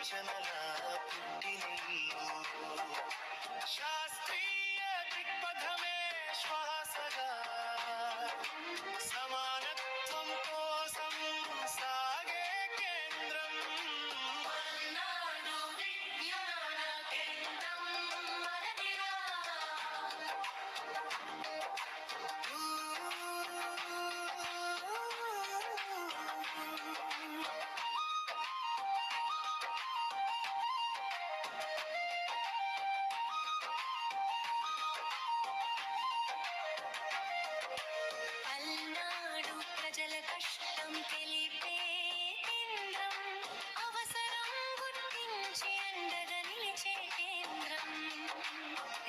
ఆలోచనల పుట్టిన శాస్త్రీయ దిగ్పథమే శ్వాసగా సమానత్వం కోసం సాగే కేంద్రం మల్నాడు విజ్ఞాన కేంద్రం మనదిరా. పల్నాడు ప్రజల కష్టం తెలిపే కేంద్రం, అవసరం గుర్తించి అండగా నిలిచే కేంద్రం,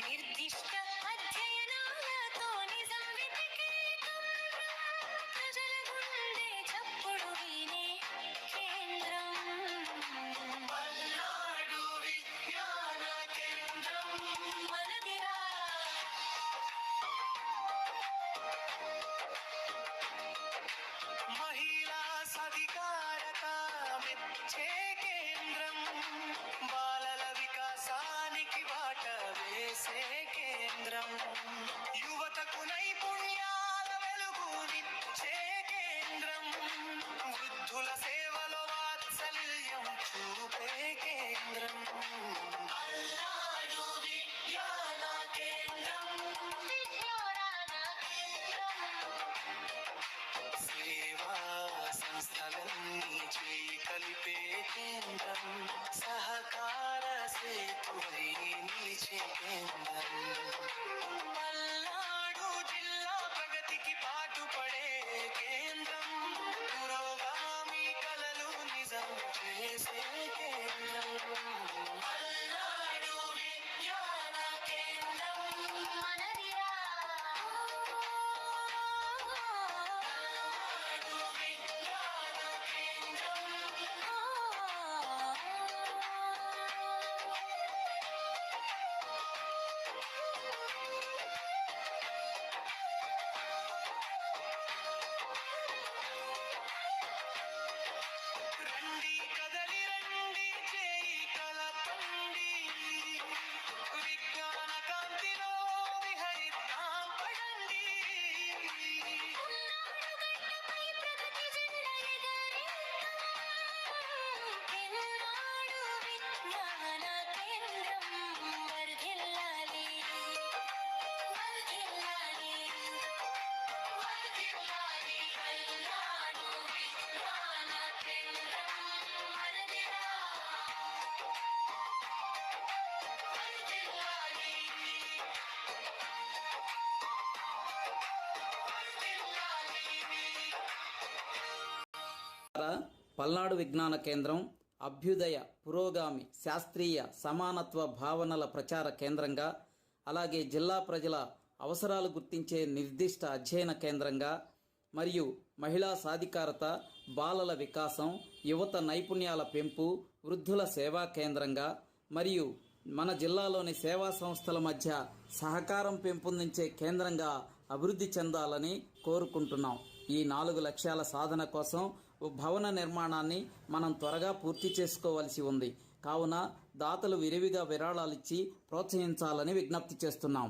నిర్దిష్ట అధ్యయనాలతో నిజం వెతికే కేంద్రం, ప్రజల గుండె చప్పుడు వినే కేంద్రం. పల్నాడు విజ్ఞాన కేంద్రం మనదిరా. మహిళా సాధికారత మెచ్చే కేంద్రం, బాలల వికాసానికి బాట వేసే కేంద్రం, యువతకు నైపుణ్యాల వెలుగునిచ్చే కేంద్రం, వృద్ధుల సేవలో వాత్సల్యం చూపే కేంద్రం. పల్నాడు విజ్ఞాన కేంద్రం విజ్ఞాన కేంద్రం. సేవా సంస్థలన్నీ చేయి కలిపే కేంద్రం, సహకార సేతువై నిలిచే కేంద్రం, పల్నాడు జిల్లా ప్రగతికి పాటుపడే కేంద్రం, పురోగామి కలలు నిజం చేసే కేంద్రం. పల్నాడు విజ్ఞాన కేంద్రం మనదిరా. పల్నాడు విజ్ఞాన కేంద్రం. రండి కదలి రండి చేయి కలపండి, విజ్ఞాన కాంతిలో విహరిద్దాం పడండి. ఉన్నాడు గడ్డపై ప్రగతి జెండా ఎగరేద్దాం, పల్నాడు విజ్ఞాన కేంద్రం వర్ధిల్లాలి వర్ధిల్లాలి వర్ధిల్లాలి. పల్నాడు విజ్ఞాన కేంద్రం మనదిరా. వర్ధిల్లాలి పల్నాడు విజ్ఞాన కేంద్రం అభ్యుదయ, పురోగామి, శాస్త్రీయ, సమానత్వ భావనల ప్రచార కేంద్రంగా, అలాగే జిల్లా ప్రజల అవసరాలు గుర్తించే నిర్దిష్ట అధ్యయన కేంద్రంగా, మరియు మహిళా సాధికారత, బాలల వికాసం, యువత నైపుణ్యాల పెంపు, వృద్ధుల సేవా కేంద్రంగా, మరియు మన జిల్లాలోని సేవా సంస్థల మధ్య సహకారం పెంపొందించే కేంద్రంగా అభివృద్ధి చెందాలని కోరుకుంటున్నాం. ఈ 4 లక్ష్యాల సాధన కోసం భవన నిర్మాణాన్ని మనం త్వరగా పూర్తి చేసుకోవలసి ఉంది. కావున దాతలు విరివిగా విరాళాలిచ్చి ప్రోత్సహించాలని విజ్ఞప్తి చేస్తున్నాం.